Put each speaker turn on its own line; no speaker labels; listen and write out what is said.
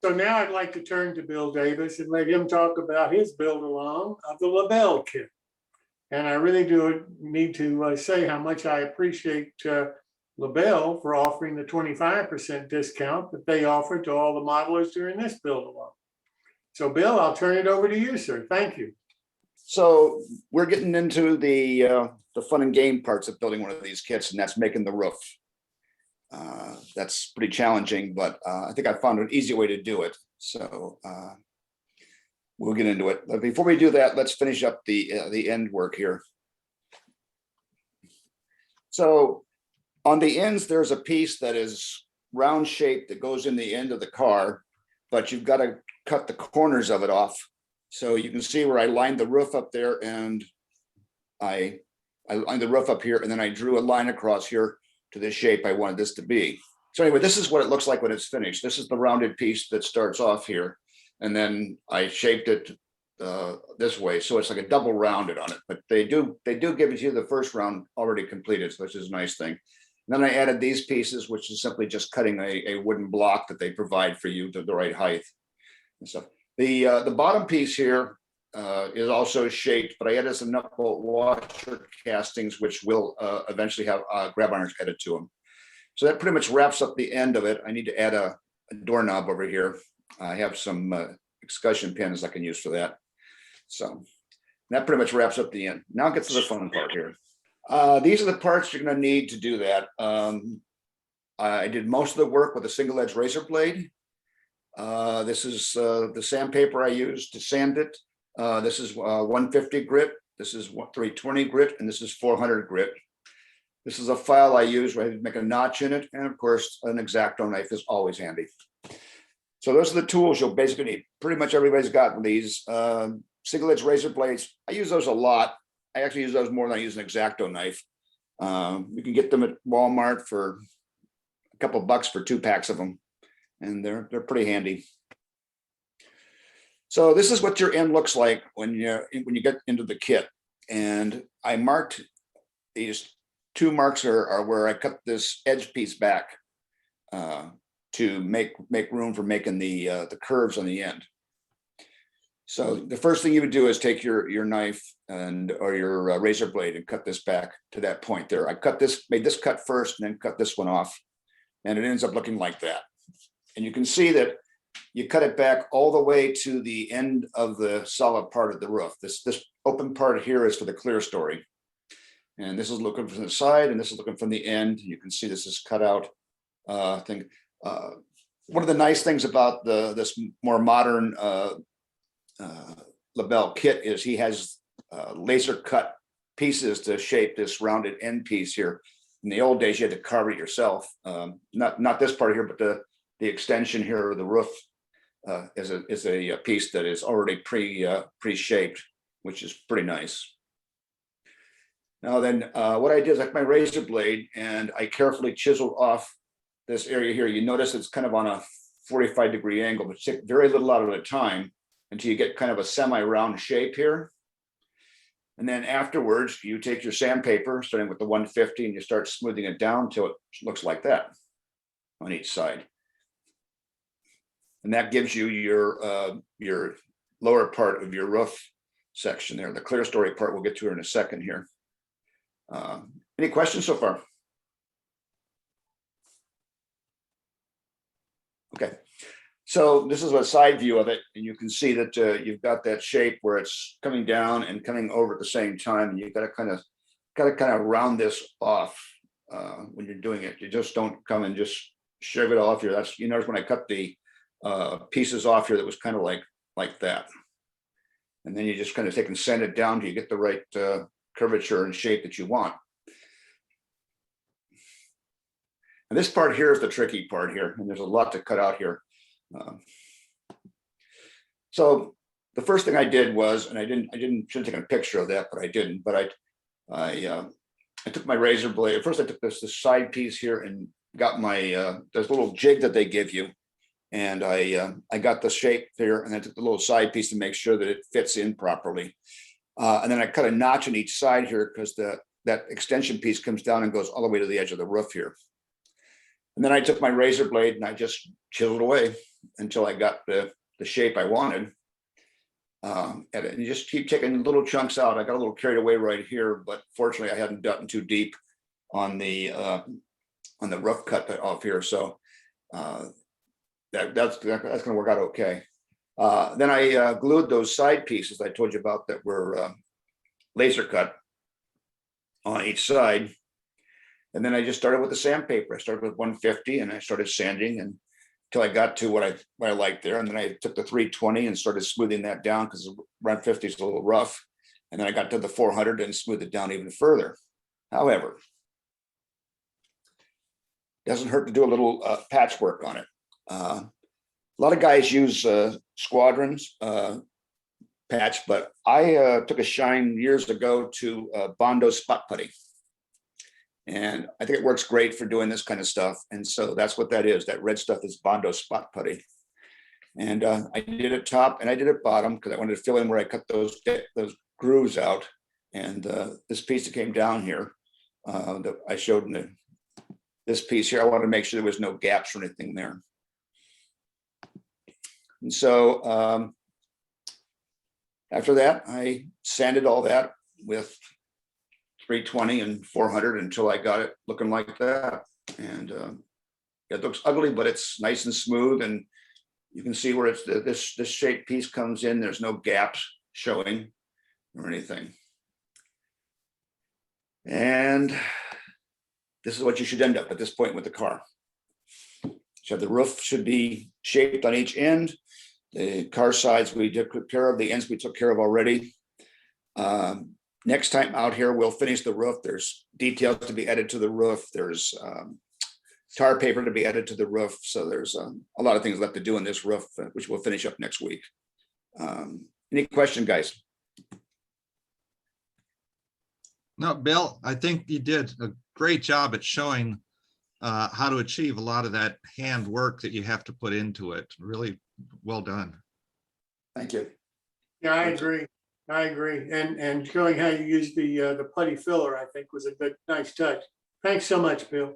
So now I'd like to turn to Bill Davis and let him talk about his build along of the LaBelle kit. And I really do need to say how much I appreciate LaBelle for offering the 25% discount that they offered to all the modelers during this build along. So Bill, I'll turn it over to you, sir. Thank you.
So we're getting into the fun and game parts of building one of these kits, and that's making the roof. That's pretty challenging, but I think I found an easy way to do it. So we'll get into it. But before we do that, let's finish up the end work here. So on the ends, there's a piece that is round shaped that goes in the end of the car, but you've got to cut the corners of it off. So you can see where I lined the roof up there, and I lined the roof up here, and then I drew a line across here to the shape I wanted this to be. So anyway, this is what it looks like when it's finished. This is the rounded piece that starts off here, and then I shaped it this way, so it's like a double rounded on it. But they do give it to you the first round already completed, which is a nice thing. And then I added these pieces, which is simply just cutting a wooden block that they provide for you to the right height and stuff. The bottom piece here is also shaped, but I added some nut bolt washer castings, which will eventually have grab irons added to them. So that pretty much wraps up the end of it. I need to add a doorknob over here. I have some excursion pins I can use for that. So that pretty much wraps up the end. Now it gets to the fun part here. These are the parts you're going to need to do that. I did most of the work with a single edge razor blade. This is the sandpaper I used to sand it. This is 150 grit. This is 320 grit, and this is 400 grit. This is a file I use where I make a notch in it, and of course, an X-Acto knife is always handy. So those are the tools you'll basically need. Pretty much everybody's got these single edge razor blades. I use those a lot. I actually use those more than I use an X-Acto knife. You can get them at Walmart for a couple bucks for 2 packs of them, and they're pretty handy. So this is what your end looks like when you get into the kit. And I marked these 2 marks are where I cut this edge piece back to make room for making the curves on the end. So the first thing you would do is take your knife or your razor blade and cut this back to that point there. I made this cut first, and then cut this one off, and it ends up looking like that. And you can see that you cut it back all the way to the end of the solid part of the roof. This open part here is for the clear story. And this is looking from the side, and this is looking from the end. You can see this is cut out thing. One of the nice things about this more modern LaBelle kit is he has laser cut pieces to shape this rounded end piece here. In the old days, you had to carve it yourself. Not this part here, but the extension here of the roof is a piece that is already pre-shaped, which is pretty nice. Now then, what I did is I took my razor blade and I carefully chiseled off this area here. You notice it's kind of on a 45-degree angle, but take very little out at a time until you get kind of a semi-round shape here. And then afterwards, you take your sandpaper, starting with the 150, and you start smoothing it down till it looks like that on each side. And that gives you your lower part of your roof section there. The clear story part we'll get to in a second here. Any questions so far? Okay, so this is a side view of it, and you can see that you've got that shape where it's coming down and coming over at the same time, and you've got to kind of round this off when you're doing it. You just don't come and just shove it off here. You notice when I cut the pieces off here, that was kind of like that, and then you just kind of take and sand it down till you get the right curvature and shape that you want. And this part here is the tricky part here, and there's a lot to cut out here. So the first thing I did was, and I should have taken a picture of that, but I didn't. But I took my razor blade. First, I took this side piece here and got my this little jig that they give you, and I got the shape there, and I took the little side piece to make sure that it fits in properly. And then I cut a notch on each side here because that extension piece comes down and goes all the way to the edge of the roof here. And then I took my razor blade and I just chiseled away until I got the shape I wanted. And you just keep taking little chunks out. I got a little carried away right here, but fortunately I hadn't gotten too deep on the rough cut off here. So that's going to work out okay. Then I glued those side pieces I told you about that were laser cut on each side. And then I just started with the sandpaper. I started with 150 and I started sanding until I got to what I liked there. And then I took the 320 and started smoothing that down because around 50 is a little rough. And then I got to the 400 and smoothed it down even further. However, it doesn't hurt to do a little patchwork on it. A lot of guys use Squadrons patch, but I took a shine years ago to Bondo spot putty. And I think it works great for doing this kind of stuff. And so that's what that is. That red stuff is Bondo spot putty. And I did it top and I did it bottom because I wanted to fill in where I cut those grooves out. And this piece that came down here that I showed in this piece here, I wanted to make sure there was no gaps or anything there. And so after that, I sanded all that with 320 and 400 until I got it looking like that. And it looks ugly, but it's nice and smooth. And you can see where it's this shape piece comes in. There's no gaps showing or anything. And this is what you should end up at this point with the car. So the roof should be shaped on each end. The car sides we took care of, the ends we took care of already. Next time out here, we'll finish the roof. There's details to be added to the roof. There's tar paper to be added to the roof. So there's a lot of things left to do in this roof, which we'll finish up next week. Any question, guys?
No, Bill, I think you did a great job at showing how to achieve a lot of that hand work that you have to put into it. Really well done.
Thank you.
Yeah, I agree. I agree. And showing how you use the putty filler, I think was a good, nice touch. Thanks so much, Bill.